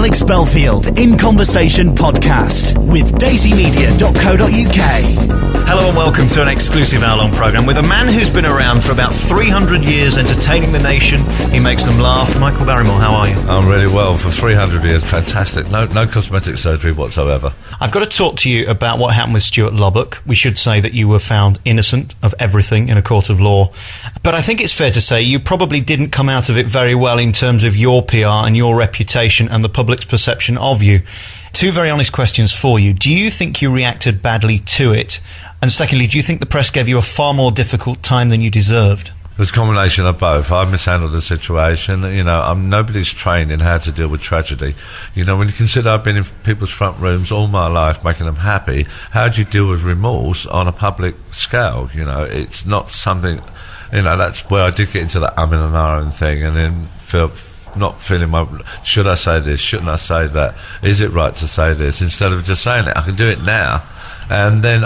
Alex Belfield In Conversation podcast with daisymedia.co.uk. Hello and welcome to an exclusive hour-long programme with a man who's been around for about 300 years entertaining the nation. He makes them laugh. Michael Barrymore, how are you? I'm really well. For 300 years, fantastic. No cosmetic surgery whatsoever. I've got to talk to you about what happened with Stuart Lubbock. We should say that you were found innocent of everything in a court of law. But I think it's fair to say you probably didn't come out of it very well in terms of your PR and your reputation and the public's perception of you. Two very honest questions for you. Do you think you reacted badly to it? And secondly, do you think the press gave you a far more difficult time than you deserved? It was a combination of both. I mishandled the situation. Nobody's trained in how to deal with tragedy. When you consider I've been in people's front rooms all my life, making them happy, how do you deal with remorse on a public scale? It's not something, that's where I did get into the and ahhing thing, and then not feeling should I say this, shouldn't I say that, is it right to say this, instead of just saying it. I can do it now. And then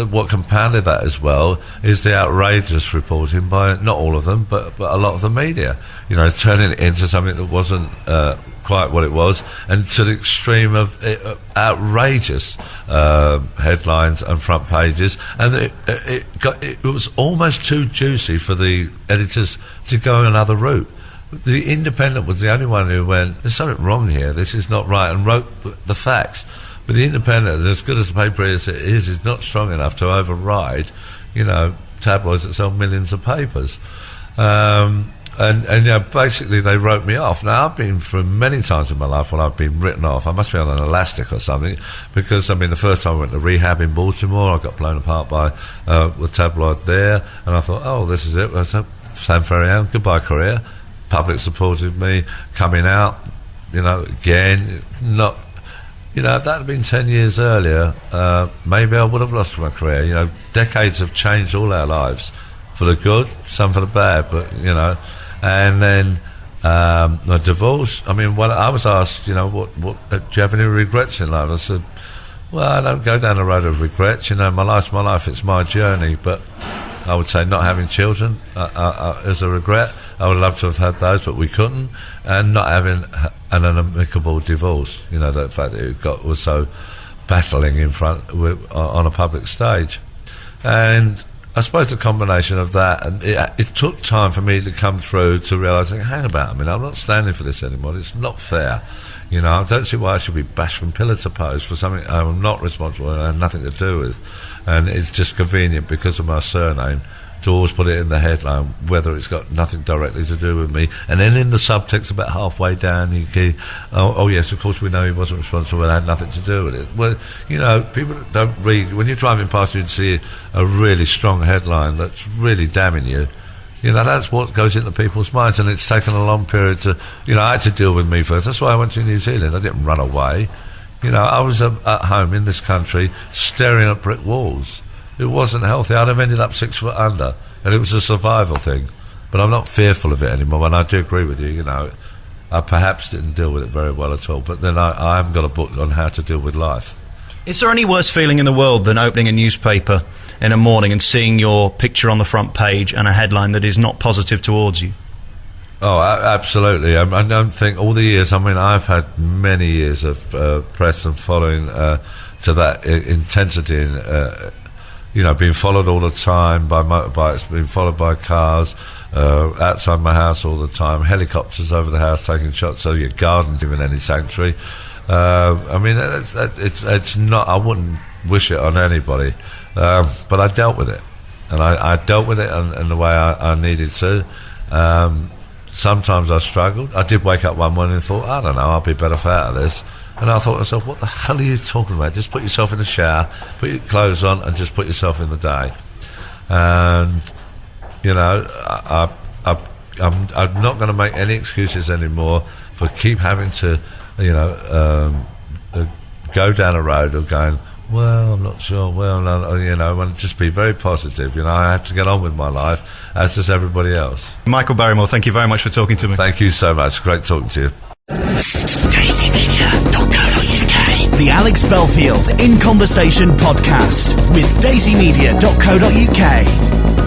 what compounded that as well is the outrageous reporting by, not all of them, but a lot of the media, turning it into something that wasn't quite what it was, and to the extreme of outrageous headlines and front pages. And it was almost too juicy for the editors to go another route. The Independent was the only one who went, there's something wrong here, this is not right, and wrote the facts. But the Independent, as good as the paper is not strong enough to override, tabloids that sell millions of papers. Basically they wrote me off. Now, I've been through many times in my life when I've been written off. I must be on an elastic or something, because, the first time I went to rehab in Baltimore, I got blown apart by the tabloid there, and I thought, oh, this is it. I said, Sam Ferrier, goodbye career. Public supported me, coming out, again, not... if that had been 10 years earlier, maybe I would have lost my career. Decades have changed all our lives, for the good, some for the bad, but, And then my divorce, when I was asked, what do you have any regrets in life? I said, well, I don't go down the road of regrets. My life's my life, it's my journey, but I would say not having children is a regret. I would love to have had those, but we couldn't. And not having an amicable divorce, the fact that it was so battling in front on a public stage. And I suppose the combination of that, and it took time for me to come through to realise, hang about, I'm not standing for this anymore. It's not fair. I don't see why I should be bashed from pillar to post for something I'm not responsible and I have nothing to do with. And it's just convenient because of my surname to always put it in the headline, whether it's got nothing directly to do with me. And then in the subtext, about halfway down, you can, oh yes, of course we know he wasn't responsible and had nothing to do with it. Well, people don't read. When you're driving past, you'd see a really strong headline that's really damning you. That's what goes into people's minds, and it's taken a long period to, I had to deal with me first. That's why I went to New Zealand. I didn't run away. I was at home in this country staring at brick walls. It wasn't healthy. I'd have ended up 6 foot under, and it was a survival thing. But I'm not fearful of it anymore, and I do agree with you, I perhaps didn't deal with it very well at all, but then I haven't got a book on how to deal with life. Is there any worse feeling in the world than opening a newspaper in a morning and seeing your picture on the front page and a headline that is not positive towards you? Oh, absolutely. I don't think all the years, I've had many years of press and following to that intensity and, being followed all the time by motorbikes, being followed by cars, outside my house all the time, helicopters over the house taking shots, so your garden's given any sanctuary. It's not, I wouldn't wish it on anybody, but I dealt with it, and I dealt with it in the way I needed to. Sometimes I struggled. I did wake up one morning and thought, I don't know, I'll be better for out of this. And I thought to myself, what the hell are you talking about? Just put yourself in the shower, put your clothes on, and just put yourself in the day. And, I'm not going to make any excuses anymore for keep having to, go down a road of going, well, I'm not sure, and just be very positive. I have to get on with my life, as does everybody else. Michael Barrymore, thank you very much for talking to me. Thank you so much. Great talking to you. daisymedia.co.uk. The Alex Belfield In Conversation podcast with daisymedia.co.uk.